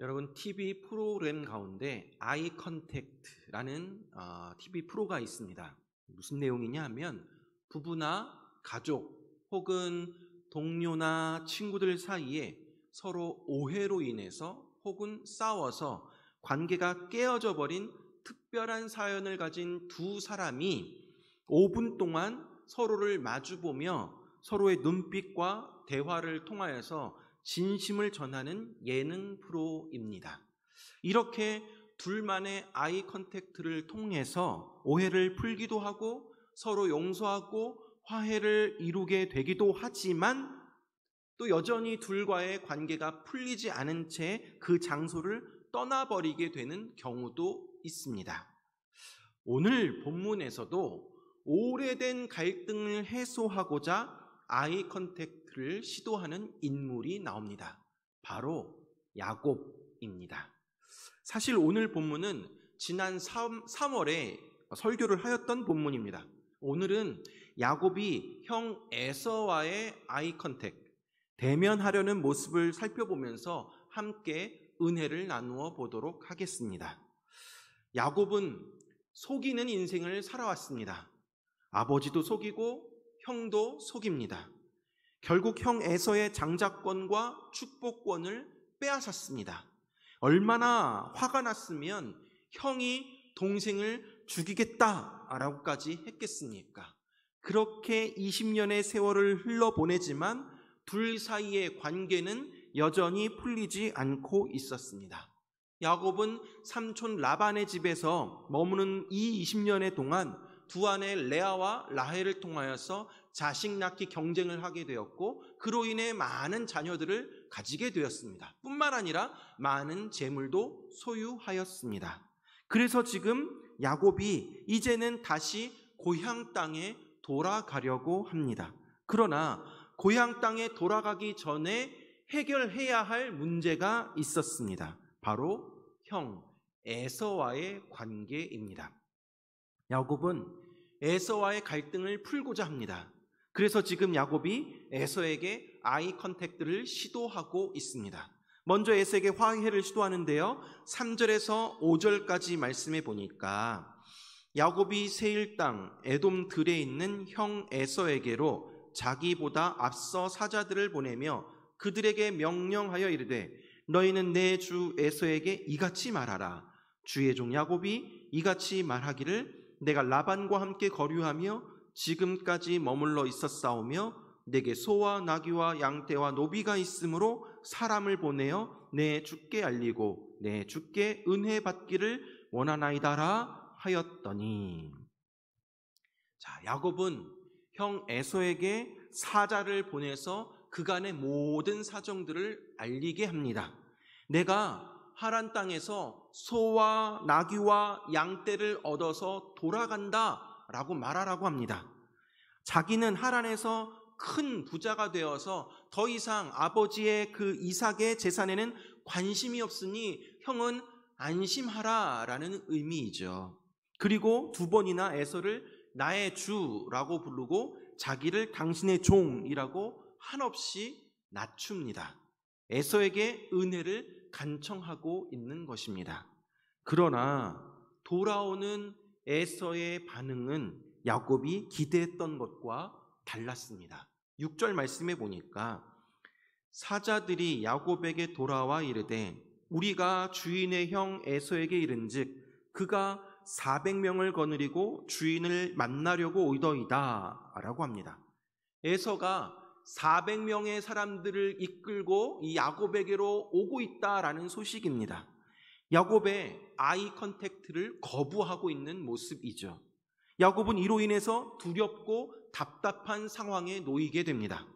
여러분, TV 프로그램 가운데 아이 컨택트라는 TV 프로가 있습니다. 무슨 내용이냐 하면 부부나 가족 혹은 동료나 친구들 사이에 서로 오해로 인해서 혹은 싸워서 관계가 깨어져 버린 특별한 사연을 가진 두 사람이 5분 동안 서로를 마주보며 서로의 눈빛과 대화를 통하여서 진심을 전하는 예능 프로입니다. 이렇게 둘만의 아이 컨택트를 통해서 오해를 풀기도 하고 서로 용서하고 화해를 이루게 되기도 하지만 또 여전히 둘과의 관계가 풀리지 않은 채 그 장소를 떠나버리게 되는 경우도 있습니다. 오늘 본문에서도 오래된 갈등을 해소하고자 아이 컨택트를 시도하는 인물이 나옵니다. 바로 야곱입니다. 사실 오늘 본문은 지난 3월에 설교를 하였던 본문입니다. 오늘은 야곱이 형 에서와의 아이 컨택트, 대면하려는 모습을 살펴보면서 함께 은혜를 나누어 보도록 하겠습니다. 야곱은 속이는 인생을 살아왔습니다. 아버지도 속이고 형도 속입니다. 결국 형 에서의 장자권과 축복권을 빼앗았습니다. 얼마나 화가 났으면 형이 동생을 죽이겠다라고까지 했겠습니까? 그렇게 20년의 세월을 흘러보내지만 둘 사이의 관계는 여전히 풀리지 않고 있었습니다. 야곱은 삼촌 라반의 집에서 머무는 이 20년의 동안 두 아내 레아와 라헬을 통하여서 자식 낳기 경쟁을 하게 되었고 그로 인해 많은 자녀들을 가지게 되었습니다. 뿐만 아니라 많은 재물도 소유하였습니다. 그래서 지금 야곱이 이제는 다시 고향 땅에 돌아가려고 합니다. 그러나 고향 땅에 돌아가기 전에 해결해야 할 문제가 있었습니다. 바로 형 에서와의 관계입니다. 야곱은 에서와의 갈등을 풀고자 합니다. 그래서 지금 야곱이 에서에게 아이 컨택트를 시도하고 있습니다. 먼저 에서에게 화해를 시도하는데요. 3절에서 5절까지 말씀해 보니까 야곱이 세일 땅 에돔 들에 있는 형 에서에게로 자기보다 앞서 사자들을 보내며 그들에게 명령하여 이르되 너희는 내 주 에서에게 이같이 말하라. 주의 종 야곱이 이같이 말하기를 내가 라반과 함께 거류하며 지금까지 머물러 있었사오며 내게 소와 나귀와 양떼와 노비가 있으므로 사람을 보내어 내 주께 알리고 내 주께 은혜 받기를 원하나이다라 하였더니, 자, 야곱은 형 에서에게 사자를 보내서 그간의 모든 사정들을 알리게 합니다. 내가 하란 땅에서 소와 나귀와 양떼를 얻어서 돌아간다 라고 말하라고 합니다. 자기는 하란에서 큰 부자가 되어서 더 이상 아버지의 그 이삭의 재산에는 관심이 없으니 형은 안심하라 라는 의미이죠. 그리고 두 번이나 에서를 나의 주라고 부르고 자기를 당신의 종이라고 한없이 낮춥니다. 에서에게 은혜를 간청하고 있는 것입니다. 그러나 돌아오는 에서의 반응은 야곱이 기대했던 것과 달랐습니다. 6절 말씀해 보니까 사자들이 야곱에게 돌아와 이르되 우리가 주인의 형 에서에게 이른즉 그가 400명을 거느리고 주인을 만나려고 오이더이다 라고 합니다. 에서가 400명의 사람들을 이끌고 이 야곱에게로 오고 있다라는 소식입니다. 야곱의 아이 컨택트를 거부하고 있는 모습이죠. 야곱은 이로 인해서 두렵고 답답한 상황에 놓이게 됩니다.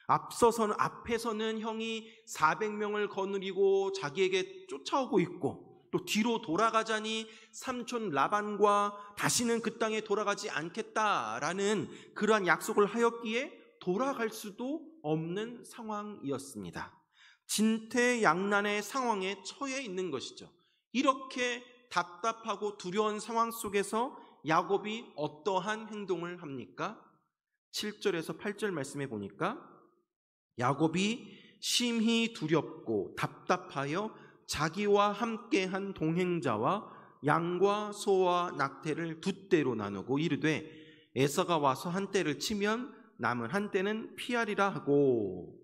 앞에서는 형이 400명을 거느리고 자기에게 쫓아오고 있고 또 뒤로 돌아가자니 삼촌 라반과 다시는 그 땅에 돌아가지 않겠다라는 그러한 약속을 하였기에 돌아갈 수도 없는 상황이었습니다. 진퇴양난의 상황에 처해 있는 것이죠. 이렇게 답답하고 두려운 상황 속에서 야곱이 어떠한 행동을 합니까? 7절에서 8절 말씀해 보니까 야곱이 심히 두렵고 답답하여 자기와 함께한 동행자와 양과 소와 낙태를 두 떼로 나누고 이르되 에서가 와서 한 떼를 치면 남은 한 떼는 피하리라 하고,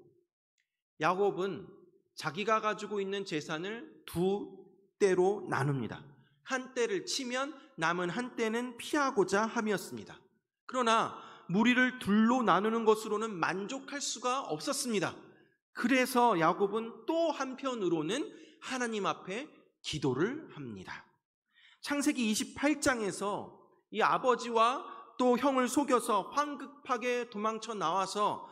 야곱은 자기가 가지고 있는 재산을 두 떼로 나눕니다. 한 떼를 치면 남은 한 떼는 피하고자 함이었습니다. 그러나 무리를 둘로 나누는 것으로는 만족할 수가 없었습니다. 그래서 야곱은 또 한편으로는 하나님 앞에 기도를 합니다. 창세기 28장에서 이 아버지와 또 형을 속여서 황급하게 도망쳐 나와서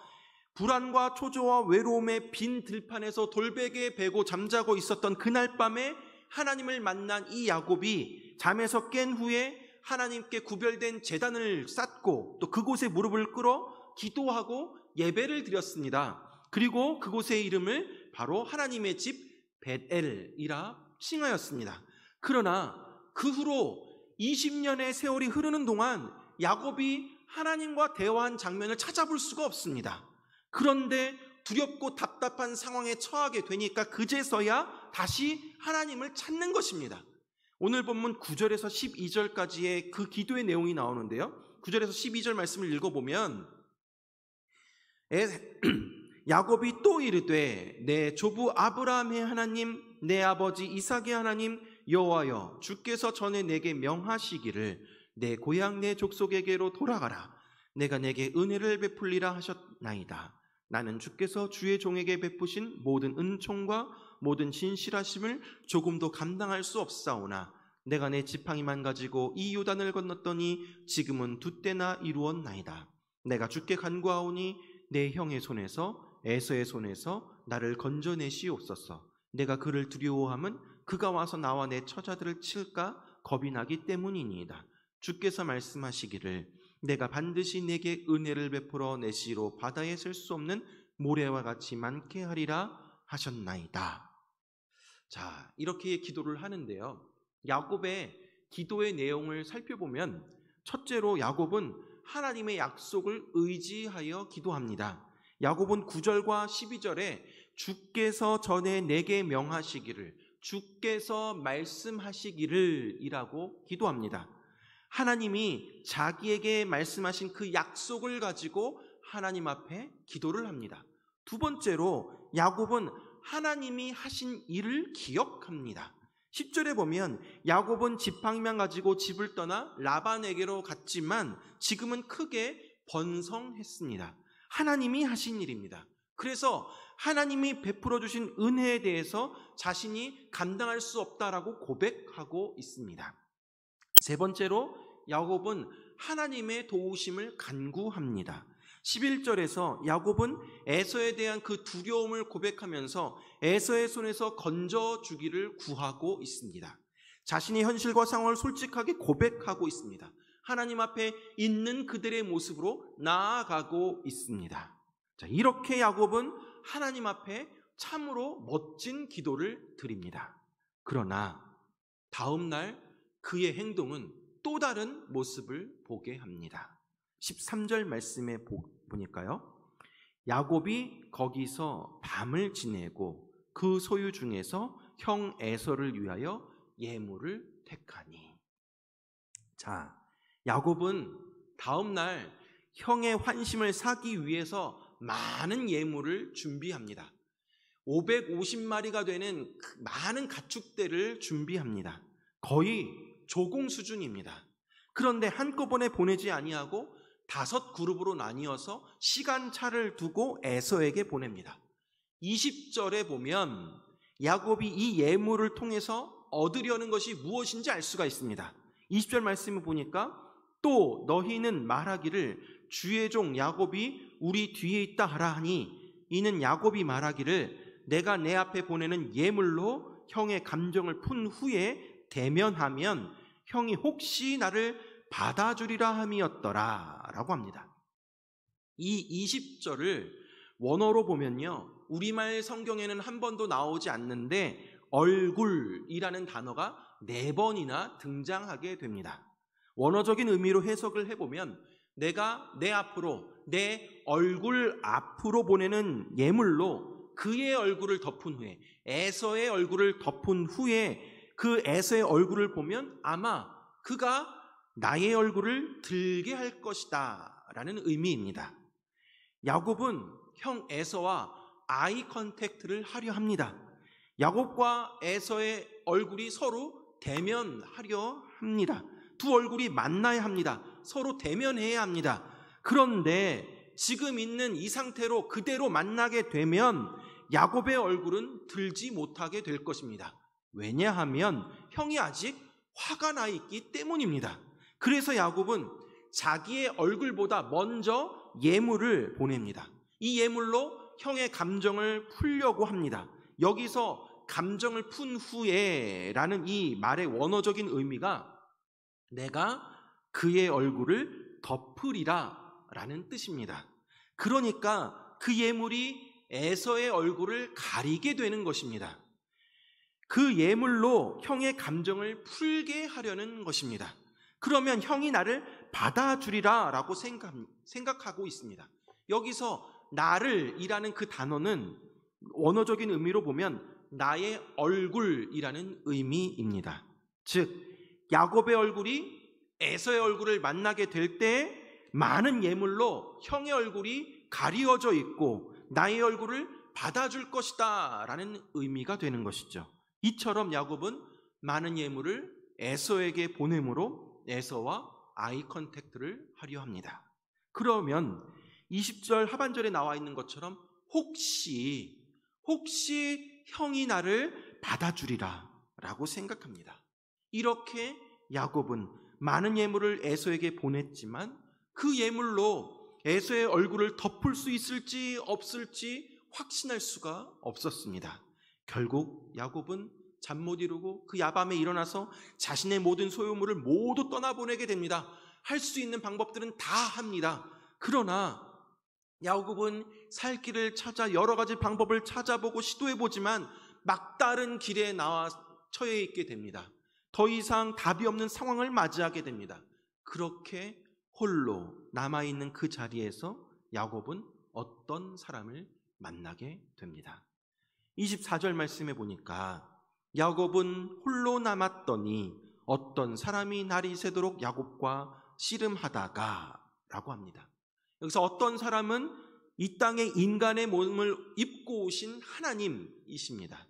불안과 초조와 외로움의 빈 들판에서 돌베개 베고 잠자고 있었던 그날 밤에 하나님을 만난 이 야곱이 잠에서 깬 후에 하나님께 구별된 제단을 쌓고 또 그곳에 무릎을 꿇어 기도하고 예배를 드렸습니다. 그리고 그곳의 이름을 바로 하나님의 집 벳엘이라 칭하였습니다. 그러나 그 후로 20년의 세월이 흐르는 동안 야곱이 하나님과 대화한 장면을 찾아볼 수가 없습니다. 그런데 두렵고 답답한 상황에 처하게 되니까 그제서야 다시 하나님을 찾는 것입니다. 오늘 본문 9절에서 12절까지의 그 기도의 내용이 나오는데요, 9절에서 12절 말씀을 읽어보면 야곱이 또 이르되 내 조부 아브라함의 하나님 내 아버지 이삭의 하나님 여호와여, 주께서 전에 내게 명하시기를 내 고향 내 족속에게로 돌아가라. 내가 내게 은혜를 베풀리라 하셨나이다. 나는 주께서 주의 종에게 베푸신 모든 은총과 모든 진실하심을 조금도 감당할 수 없사오나 내가 내 지팡이만 가지고 이 요단을 건넜더니 지금은 두 때나 이루었나이다. 내가 주께 간구하오니 내 형의 손에서 에서의 손에서 나를 건져내시옵소서. 내가 그를 두려워함은 그가 와서 나와 내 처자들을 칠까 겁이 나기 때문이니이다. 주께서 말씀하시기를 내가 반드시 내게 은혜를 베풀어 내시로 바다에 셀 수 없는 모래와 같이 많게 하리라 하셨나이다. 자, 이렇게 기도를 하는데요, 야곱의 기도의 내용을 살펴보면 첫째로 야곱은 하나님의 약속을 의지하여 기도합니다. 야곱은 9절과 12절에 주께서 전에 내게 명하시기를, 주께서 말씀하시기를 이라고 기도합니다. 하나님이 자기에게 말씀하신 그 약속을 가지고 하나님 앞에 기도를 합니다. 두 번째로 야곱은 하나님이 하신 일을 기억합니다. 10절에 보면 야곱은 지팡이만 가지고 집을 떠나 라반에게로 갔지만 지금은 크게 번성했습니다. 하나님이 하신 일입니다. 그래서 하나님이 베풀어 주신 은혜에 대해서 자신이 감당할 수 없다라고 고백하고 있습니다. 세 번째로 야곱은 하나님의 도우심을 간구합니다. 11절에서 야곱은 에서에 대한 그 두려움을 고백하면서 에서의 손에서 건져주기를 구하고 있습니다. 자신의 현실과 상황을 솔직하게 고백하고 있습니다. 하나님 앞에 있는 그들의 모습으로 나아가고 있습니다. 자, 이렇게 야곱은 하나님 앞에 참으로 멋진 기도를 드립니다. 그러나 다음 날 그의 행동은 또 다른 모습을 보게 합니다. 13절 말씀에 보니까요, 야곱이 거기서 밤을 지내고 그 소유 중에서 형 에서를 위하여 예물을 택하니. 자, 야곱은 다음 날 형의 환심을 사기 위해서 많은 예물을 준비합니다. 550마리가 되는 많은 가축대를 준비합니다. 거의 조공 수준입니다. 그런데 한꺼번에 보내지 아니하고 5그룹으로 나뉘어서 시간차를 두고 에서에게 보냅니다. 20절에 보면 야곱이 이 예물을 통해서 얻으려는 것이 무엇인지 알 수가 있습니다. 20절 말씀을 보니까 또 너희는 말하기를 주의 종 야곱이 우리 뒤에 있다 하라 하니, 이는 야곱이 말하기를 내가 내 앞에 보내는 예물로 형의 감정을 푼 후에 대면하면 형이 혹시 나를 받아주리라 함이었더라 라고 합니다. 이 20절을 원어로 보면요, 우리말 성경에는 한 번도 나오지 않는데 얼굴이라는 단어가 4번이나 등장하게 됩니다. 원어적인 의미로 해석을 해보면 내가 내 앞으로, 내 얼굴 앞으로 보내는 예물로 그의 얼굴을 덮은 후에, 에서의 얼굴을 덮은 후에 그 에서의 얼굴을 보면 아마 그가 나의 얼굴을 들게 할 것이다 라는 의미입니다. 야곱은 형 에서와 아이 컨택트를 하려 합니다. 야곱과 에서의 얼굴이 서로 대면하려 합니다. 두 얼굴이 만나야 합니다. 서로 대면해야 합니다. 그런데 지금 있는 이 상태로 그대로 만나게 되면 야곱의 얼굴은 들지 못하게 될 것입니다. 왜냐하면 형이 아직 화가 나 있기 때문입니다. 그래서 야곱은 자기의 얼굴보다 먼저 예물을 보냅니다. 이 예물로 형의 감정을 풀려고 합니다. 여기서 감정을 푼 후에 라는 이 말의 원어적인 의미가 내가 그의 얼굴을 덮으리라 라는 뜻입니다. 그러니까 그 예물이 에서의 얼굴을 가리게 되는 것입니다. 그 예물로 형의 감정을 풀게 하려는 것입니다. 그러면 형이 나를 받아주리라 라고 생각하고 있습니다. 여기서 나를 이라는 그 단어는 원어적인 의미로 보면 나의 얼굴이라는 의미입니다. 즉 야곱의 얼굴이 에서의 얼굴을 만나게 될 때 많은 예물로 형의 얼굴이 가리워져 있고 나의 얼굴을 받아줄 것이다 라는 의미가 되는 것이죠. 이처럼 야곱은 많은 예물을 에서에게 보내므로 에서와 아이 컨택트를 하려 합니다. 그러면 20절 하반절에 나와 있는 것처럼 혹시 형이 나를 받아주리라 라고 생각합니다. 이렇게 야곱은 많은 예물을 에서에게 보냈지만 그 예물로 에서의 얼굴을 덮을 수 있을지 없을지 확신할 수가 없었습니다. 결국 야곱은 잠 못 이루고 그 야밤에 일어나서 자신의 모든 소유물을 모두 떠나보내게 됩니다. 할 수 있는 방법들은 다 합니다. 그러나 야곱은 살 길을 찾아 여러 가지 방법을 찾아보고 시도해보지만 막다른 길에 나와 처해 있게 됩니다. 더 이상 답이 없는 상황을 맞이하게 됩니다. 그렇게 홀로 남아있는 그 자리에서 야곱은 어떤 사람을 만나게 됩니다. 24절 말씀해 보니까 야곱은 홀로 남았더니 어떤 사람이 날이 새도록 야곱과 씨름하다가 라고 합니다. 여기서 어떤 사람은 이 땅에 인간의 몸을 입고 오신 하나님이십니다.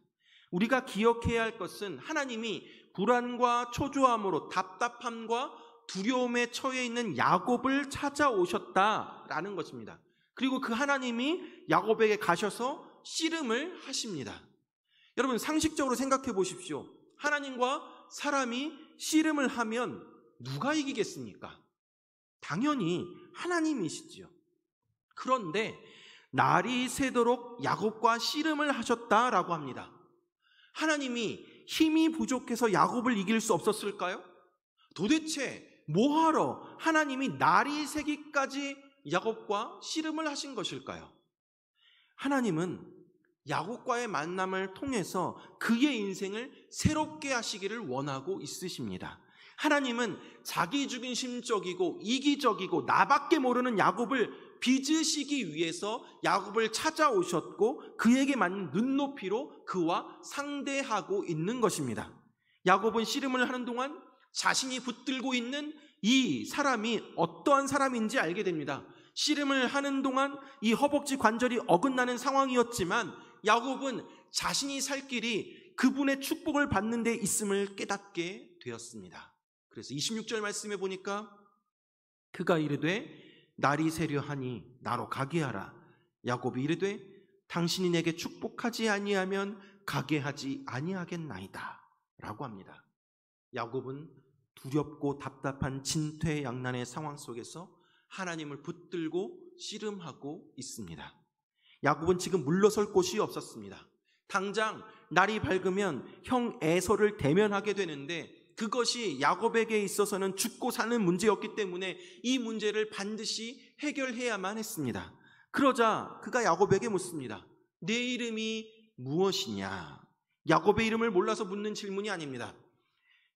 우리가 기억해야 할 것은 하나님이 불안과 초조함으로 답답함과 두려움에 처해 있는 야곱을 찾아오셨다라는 것입니다. 그리고 그 하나님이 야곱에게 가셔서 씨름을 하십니다. 여러분 상식적으로 생각해 보십시오. 하나님과 사람이 씨름을 하면 누가 이기겠습니까? 당연히 하나님이시지요. 그런데 날이 새도록 야곱과 씨름을 하셨다라고 합니다. 하나님이 힘이 부족해서 야곱을 이길 수 없었을까요? 도대체 뭐하러 하나님이 날이 새기까지 야곱과 씨름을 하신 것일까요? 하나님은 야곱과의 만남을 통해서 그의 인생을 새롭게 하시기를 원하고 있으십니다. 하나님은 자기중심적이고 이기적이고 나밖에 모르는 야곱을 빚으시기 위해서 야곱을 찾아오셨고 그에게 맞는 눈높이로 그와 상대하고 있는 것입니다. 야곱은 씨름을 하는 동안 자신이 붙들고 있는 이 사람이 어떠한 사람인지 알게 됩니다. 씨름을 하는 동안 이 허벅지 관절이 어긋나는 상황이었지만 야곱은 자신이 살 길이 그분의 축복을 받는 데 있음을 깨닫게 되었습니다. 그래서 26절 말씀해 보니까 그가 이르되 날이 새려 하니 나로 가게 하라. 야곱이 이르되 당신이 내게 축복하지 아니하면 가게 하지 아니하겠나이다 라고 합니다. 야곱은 두렵고 답답한 진퇴양난의 상황 속에서 하나님을 붙들고 씨름하고 있습니다. 야곱은 지금 물러설 곳이 없었습니다. 당장 날이 밝으면 형 에서를 대면하게 되는데 그것이 야곱에게 있어서는 죽고 사는 문제였기 때문에 이 문제를 반드시 해결해야만 했습니다. 그러자 그가 야곱에게 묻습니다. 내 이름이 무엇이냐? 야곱의 이름을 몰라서 묻는 질문이 아닙니다.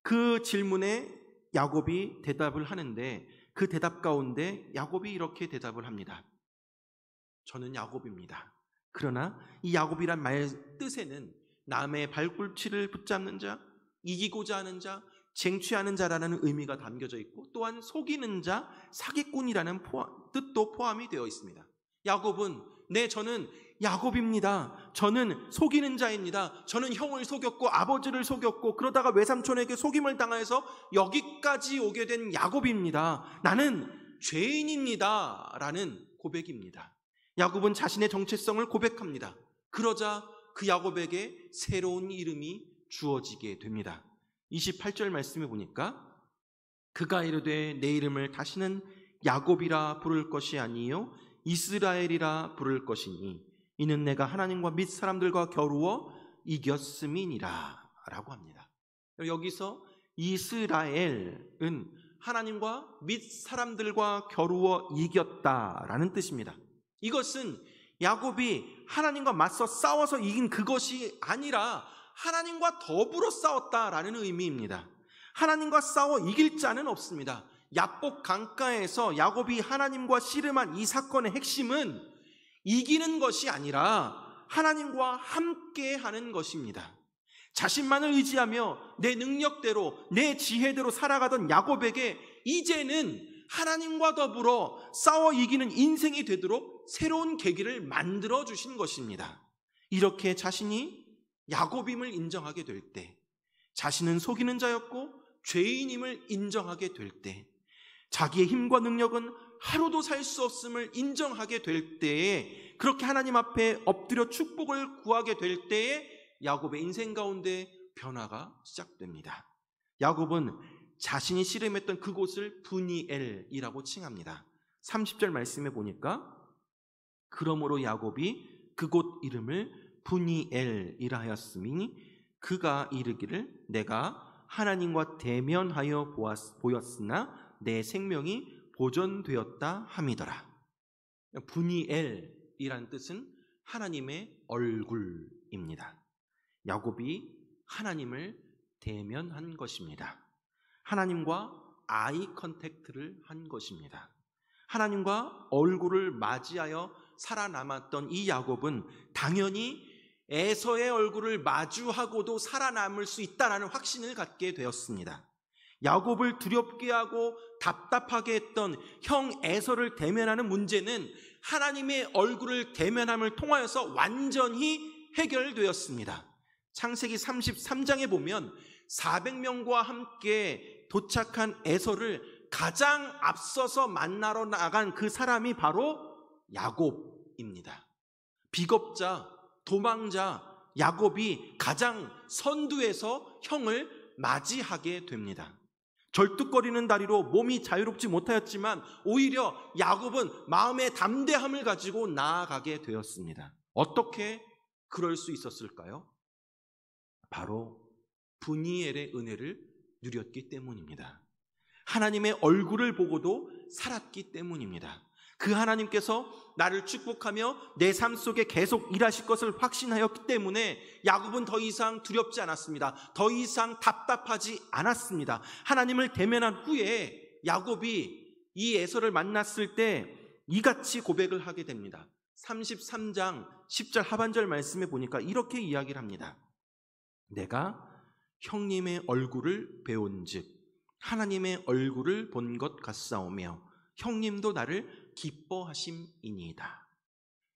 그 질문에 야곱이 대답을 하는데 그 대답 가운데 야곱이 이렇게 대답을 합니다. 저는 야곱입니다. 그러나 이 야곱이란 말 뜻에는 남의 발꿈치를 붙잡는 자, 이기고자 하는 자, 쟁취하는 자라는 의미가 담겨져 있고, 또한 속이는 자, 사기꾼이라는 뜻도 포함이 되어 있습니다. 야곱은 저는 야곱입니다. 저는 속이는 자입니다. 저는 형을 속였고 아버지를 속였고 그러다가 외삼촌에게 속임을 당해서 여기까지 오게 된 야곱입니다. 나는 죄인입니다. 라는 고백입니다. 야곱은 자신의 정체성을 고백합니다. 그러자 그 야곱에게 새로운 이름이 주어지게 됩니다. 28절 말씀에 보니까 그가 이르되 내 이름을 다시는 야곱이라 부를 것이 아니요 이스라엘이라 부를 것이니 이는 내가 하나님과 및 사람들과 겨루어 이겼음이니라 라고 합니다. 여기서 이스라엘은 하나님과 및 사람들과 겨루어 이겼다라는 뜻입니다. 이것은 야곱이 하나님과 맞서 싸워서 이긴 그것이 아니라 하나님과 더불어 싸웠다라는 의미입니다. 하나님과 싸워 이길 자는 없습니다. 야복 강가에서 야곱이 하나님과 씨름한 이 사건의 핵심은 이기는 것이 아니라 하나님과 함께 하는 것입니다. 자신만을 의지하며 내 능력대로 내 지혜대로 살아가던 야곱에게 이제는 하나님과 더불어 싸워 이기는 인생이 되도록 새로운 계기를 만들어 주신 것입니다. 이렇게 자신이 야곱임을 인정하게 될 때, 자신은 속이는 자였고 죄인임을 인정하게 될 때, 자기의 힘과 능력은 하루도 살 수 없음을 인정하게 될 때에, 그렇게 하나님 앞에 엎드려 축복을 구하게 될 때에 야곱의 인생 가운데 변화가 시작됩니다. 야곱은 자신이 씨름했던 그곳을 브니엘이라고 칭합니다. 30절 말씀에 보니까 그러므로 야곱이 그곳 이름을 브니엘이라 하였으니 그가 이르기를 내가 하나님과 대면하여 보였으나 내 생명이 보존되었다 함이더라. 브니엘이란 뜻은 하나님의 얼굴입니다. 야곱이 하나님을 대면한 것입니다. 하나님과 아이 컨택트를 한 것입니다. 하나님과 얼굴을 맞이하여 살아남았던 이 야곱은 당연히 에서의 얼굴을 마주하고도 살아남을 수 있다는 확신을 갖게 되었습니다. 야곱을 두렵게 하고 답답하게 했던 형 에서를 대면하는 문제는 하나님의 얼굴을 대면함을 통하여서 완전히 해결되었습니다. 창세기 33장에 보면 400명과 함께 도착한 에서를 가장 앞서서 만나러 나간 그 사람이 바로 야곱입니다. 비겁자, 도망자 야곱이 가장 선두에서 형을 맞이하게 됩니다. 절뚝거리는 다리로 몸이 자유롭지 못하였지만 오히려 야곱은 마음의 담대함을 가지고 나아가게 되었습니다. 어떻게 그럴 수 있었을까요? 바로 브니엘의 은혜를 누렸기 때문입니다. 하나님의 얼굴을 보고도 살았기 때문입니다. 그 하나님께서 나를 축복하며 내 삶 속에 계속 일하실 것을 확신하였기 때문에 야곱은 더 이상 두렵지 않았습니다. 더 이상 답답하지 않았습니다. 하나님을 대면한 후에 야곱이 이 에서를 만났을 때 이같이 고백을 하게 됩니다. 33장 10절 하반절 말씀에 보니까 이렇게 이야기를 합니다. 내가 형님의 얼굴을 배운즉 하나님의 얼굴을 본 것 같사오며 형님도 나를 기뻐하심이니이다.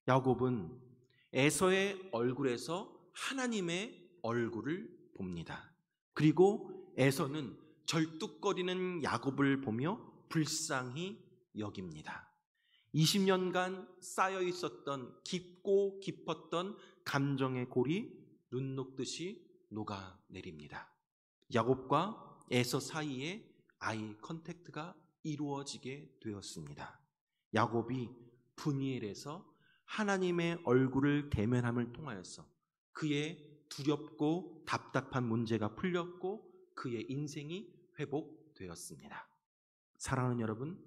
야곱은 에서의 얼굴에서 하나님의 얼굴을 봅니다. 그리고 에서는 절뚝거리는 야곱을 보며 불쌍히 여깁니다. 20년간 쌓여 있었던 깊고 깊었던 감정의 골이 눈 녹듯이 녹아내립니다. 야곱과 에서 사이에 아이 컨택트가 이루어지게 되었습니다. 야곱이 브니엘에서 하나님의 얼굴을 대면함을 통하여서 그의 두렵고 답답한 문제가 풀렸고 그의 인생이 회복되었습니다. 사랑하는 여러분,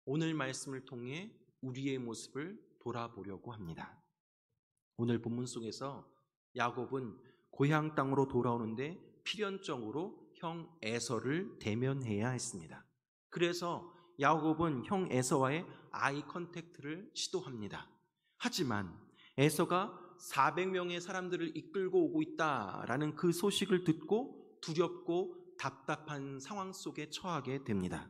오늘 말씀을 통해 우리의 모습을 돌아보려고 합니다. 오늘 본문 속에서 야곱은 고향 땅으로 돌아오는데 필연적으로 형 에서를 대면해야 했습니다. 그래서 야곱은 형 에서와의 아이 컨택트를 시도합니다. 하지만 에서가 400명의 사람들을 이끌고 오고 있다라는 그 소식을 듣고 두렵고 답답한 상황 속에 처하게 됩니다.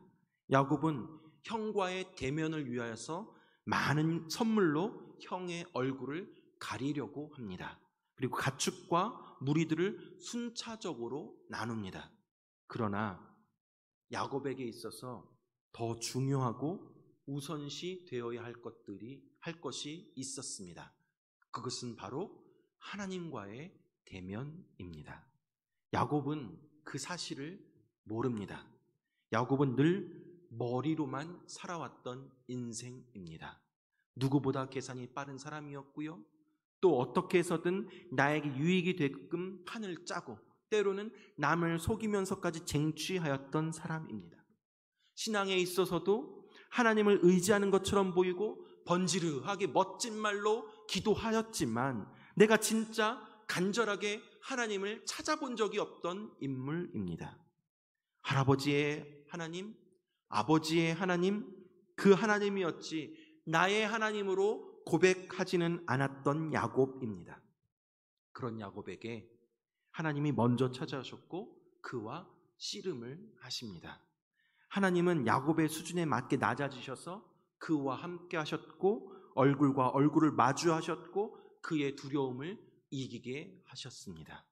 야곱은 형과의 대면을 위하여서 많은 선물로 형의 얼굴을 가리려고 합니다. 그리고 가축과 무리들을 순차적으로 나눕니다. 그러나 야곱에게 있어서 더 중요하고 우선시 되어야 할 것이 있었습니다. 그것은 바로 하나님과의 대면입니다. 야곱은 그 사실을 모릅니다. 야곱은 늘 머리로만 살아왔던 인생입니다. 누구보다 계산이 빠른 사람이었고요. 또 어떻게 해서든 나에게 유익이 되게끔 판을 짜고 때로는 남을 속이면서까지 쟁취하였던 사람입니다. 신앙에 있어서도 하나님을 의지하는 것처럼 보이고 번지르하게 멋진 말로 기도하였지만 내가 진짜 간절하게 하나님을 찾아본 적이 없던 인물입니다. 할아버지의 하나님, 아버지의 하나님, 그 하나님이었지 나의 하나님으로 고백하지는 않았던 야곱입니다. 그런 야곱에게 하나님이 먼저 찾아오셨고 그와 씨름을 하십니다. 하나님은 야곱의 수준에 맞게 낮아지셔서 그와 함께 하셨고 얼굴과 얼굴을 마주하셨고 그의 두려움을 이기게 하셨습니다.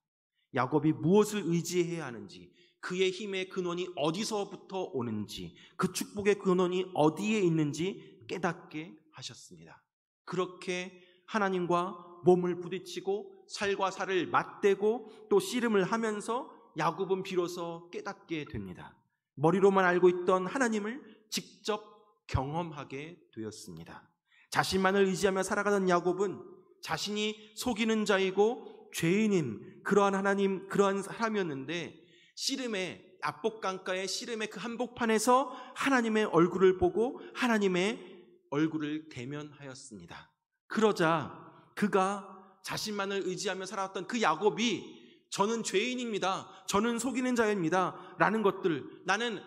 야곱이 무엇을 의지해야 하는지, 그의 힘의 근원이 어디서부터 오는지, 그 축복의 근원이 어디에 있는지 깨닫게 하셨습니다. 그렇게 하나님과 몸을 부딪히고 살과 살을 맞대고 또 씨름을 하면서 야곱은 비로소 깨닫게 됩니다. 머리로만 알고 있던 하나님을 직접 경험하게 되었습니다. 자신만을 의지하며 살아가던 야곱은 자신이 속이는 자이고 죄인임, 그러한 사람이었는데 씨름의 압복강가의 씨름의 그 한복판에서 하나님의 얼굴을 보고 하나님의 얼굴을 대면하였습니다. 그러자 그가 자신만을 의지하며 살아왔던 그 야곱이 저는 죄인입니다, 저는 속이는 자입니다 라는 것들, 나는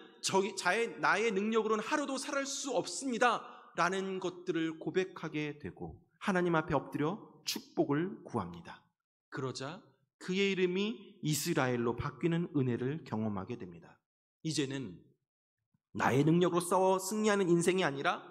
나의 능력으로는 하루도 살 수 없습니다 라는 것들을 고백하게 되고 하나님 앞에 엎드려 축복을 구합니다. 그러자 그의 이름이 이스라엘로 바뀌는 은혜를 경험하게 됩니다. 이제는 나의 능력으로 싸워 승리하는 인생이 아니라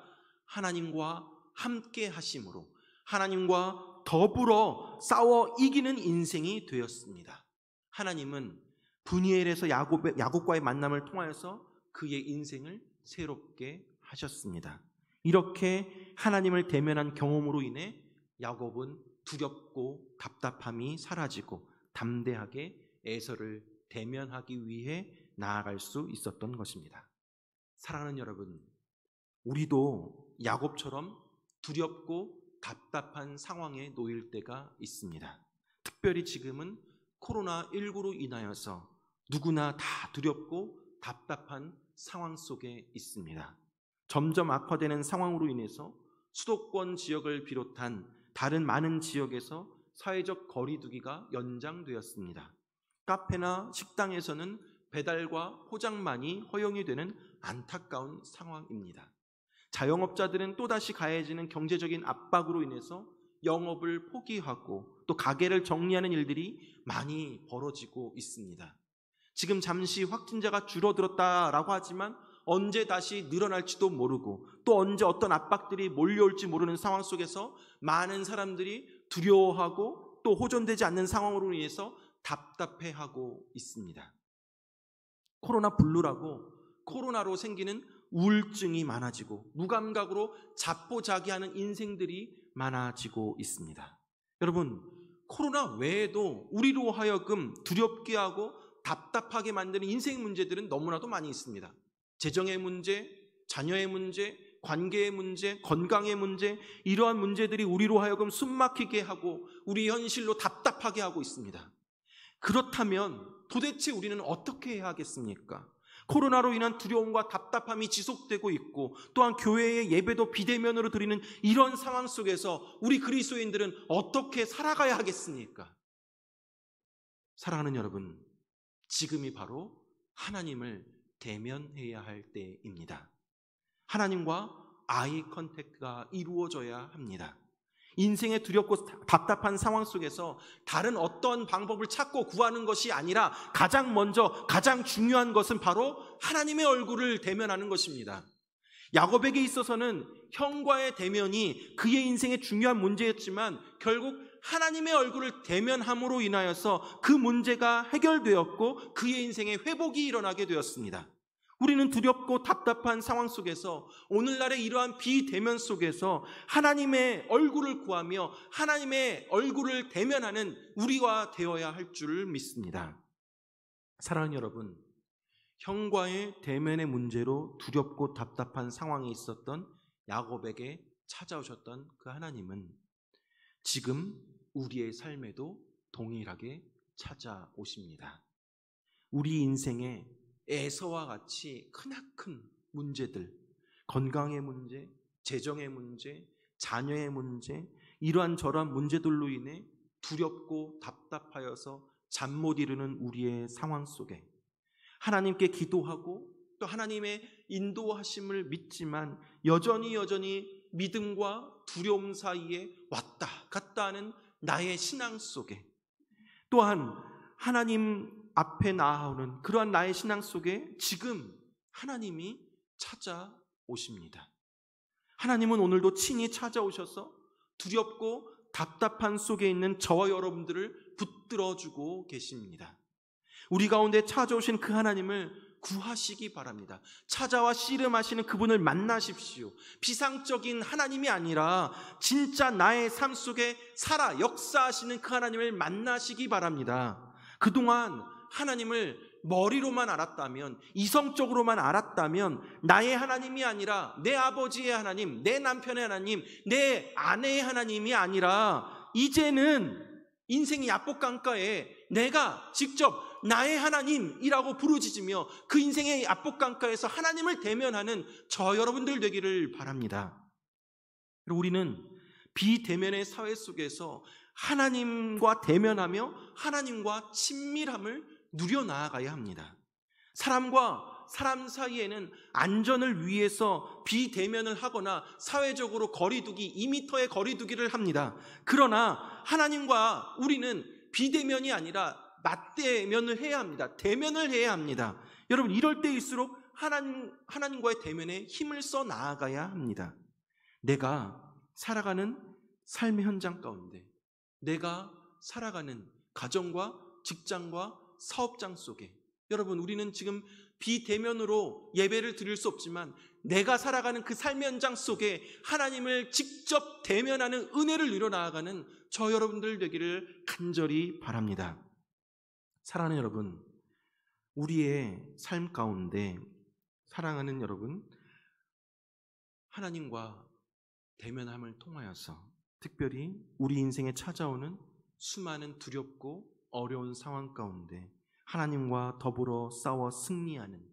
하나님과 함께 하심으로 하나님과 더불어 싸워 이기는 인생이 되었습니다. 하나님은 브니엘에서 야곱과의 만남을 통하여서 그의 인생을 새롭게 하셨습니다. 이렇게 하나님을 대면한 경험으로 인해 야곱은 두렵고 답답함이 사라지고 담대하게 에서를 대면하기 위해 나아갈 수 있었던 것입니다. 사랑하는 여러분, 우리도 야곱처럼 두렵고 답답한 상황에 놓일 때가 있습니다. 특별히 지금은 코로나19로 인하여서 누구나 다 두렵고 답답한 상황 속에 있습니다. 점점 악화되는 상황으로 인해서 수도권 지역을 비롯한 다른 많은 지역에서 사회적 거리두기가 연장되었습니다. 카페나 식당에서는 배달과 포장만이 허용이 되는 안타까운 상황입니다. 자영업자들은 또다시 가해지는 경제적인 압박으로 인해서 영업을 포기하고 또 가게를 정리하는 일들이 많이 벌어지고 있습니다. 지금 잠시 확진자가 줄어들었다라고 하지만 언제 다시 늘어날지도 모르고 또 언제 어떤 압박들이 몰려올지 모르는 상황 속에서 많은 사람들이 두려워하고 또 호전되지 않는 상황으로 인해서 답답해하고 있습니다. 코로나 블루라고 코로나로 생기는 우울증이 많아지고 무감각으로 자포자기하는 인생들이 많아지고 있습니다. 여러분, 코로나 외에도 우리로 하여금 두렵게 하고 답답하게 만드는 인생 문제들은 너무나도 많이 있습니다. 재정의 문제, 자녀의 문제, 관계의 문제, 건강의 문제, 이러한 문제들이 우리로 하여금 숨막히게 하고 우리 현실로 답답하게 하고 있습니다. 그렇다면 도대체 우리는 어떻게 해야 하겠습니까? 코로나로 인한 두려움과 답답함이 지속되고 있고 또한 교회의 예배도 비대면으로 드리는 이런 상황 속에서 우리 그리스도인들은 어떻게 살아가야 하겠습니까? 사랑하는 여러분, 지금이 바로 하나님을 대면해야 할 때입니다. 하나님과 아이 컨택트가 이루어져야 합니다. 인생의 두렵고 답답한 상황 속에서 다른 어떤 방법을 찾고 구하는 것이 아니라 가장 먼저 가장 중요한 것은 바로 하나님의 얼굴을 대면하는 것입니다. 야곱에게 있어서는 형과의 대면이 그의 인생의 중요한 문제였지만 결국 하나님의 얼굴을 대면함으로 인하여서 그 문제가 해결되었고 그의 인생에 회복이 일어나게 되었습니다. 우리는 두렵고 답답한 상황 속에서 오늘날의 이러한 비대면 속에서 하나님의 얼굴을 구하며 하나님의 얼굴을 대면하는 우리가 되어야 할 줄을 믿습니다. 사랑하는 여러분, 형과의 대면의 문제로 두렵고 답답한 상황에 있었던 야곱에게 찾아오셨던 그 하나님은 지금 우리의 삶에도 동일하게 찾아오십니다. 우리 인생에 에서와 같이 크나큰 문제들, 건강의 문제, 재정의 문제, 자녀의 문제, 이러한 저러한 문제들로 인해 두렵고 답답하여서 잠 못 이루는 우리의 상황 속에 하나님께 기도하고 또 하나님의 인도하심을 믿지만 여전히 믿음과 두려움 사이에 왔다 갔다 하는 나의 신앙 속에 또한 하나님 앞에 나아오는 그러한 나의 신앙 속에 지금 하나님이 찾아오십니다. 하나님은 오늘도 친히 찾아오셔서 두렵고 답답한 속에 있는 저와 여러분들을 붙들어주고 계십니다. 우리 가운데 찾아오신 그 하나님을 구하시기 바랍니다. 찾아와 씨름하시는 그분을 만나십시오. 비상적인 하나님이 아니라 진짜 나의 삶 속에 살아 역사하시는 그 하나님을 만나시기 바랍니다. 그동안 하나님을 머리로만 알았다면, 이성적으로만 알았다면 나의 하나님이 아니라 내 아버지의 하나님, 내 남편의 하나님, 내 아내의 하나님이 아니라 이제는 인생의 야복강가에 내가 직접 나의 하나님이라고 부르짖으며 그 인생의 야복강가에서 하나님을 대면하는 저 여러분들 되기를 바랍니다. 우리는 비대면의 사회 속에서 하나님과 대면하며 하나님과 친밀함을 누려나아가야 합니다. 사람과 사람 사이에는 안전을 위해서 비대면을 하거나 사회적으로 거리두기 2m의 거리두기를 합니다. 그러나 하나님과 우리는 비대면이 아니라 맞대면을 해야 합니다. 대면을 해야 합니다. 여러분, 이럴 때일수록 하나님과의 대면에 힘을 써 나아가야 합니다. 내가 살아가는 삶의 현장 가운데, 내가 살아가는 가정과 직장과 사업장 속에, 여러분, 우리는 지금 비대면으로 예배를 드릴 수 없지만 내가 살아가는 그 삶의 현장 속에 하나님을 직접 대면하는 은혜를 누려 나아가는 저 여러분들 되기를 간절히 바랍니다. 사랑하는 여러분, 우리의 삶 가운데 사랑하는 여러분, 하나님과 대면함을 통하여서 특별히 우리 인생에 찾아오는 수많은 두렵고 어려운 상황 가운데 하나님과 더불어 싸워 승리하는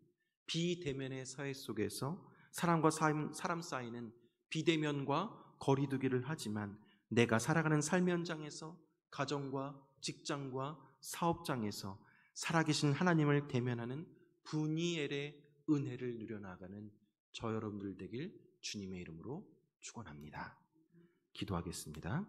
비대면의 사회 속에서 사람과 사람 사이는 비대면과 거리두기를 하지만 내가 살아가는 삶의 현장에서 가정과 직장과 사업장에서 살아계신 하나님을 대면하는 분이엘의 은혜를 누려나가는 저 여러분들 되길 주님의 이름으로 축원합니다. 기도하겠습니다.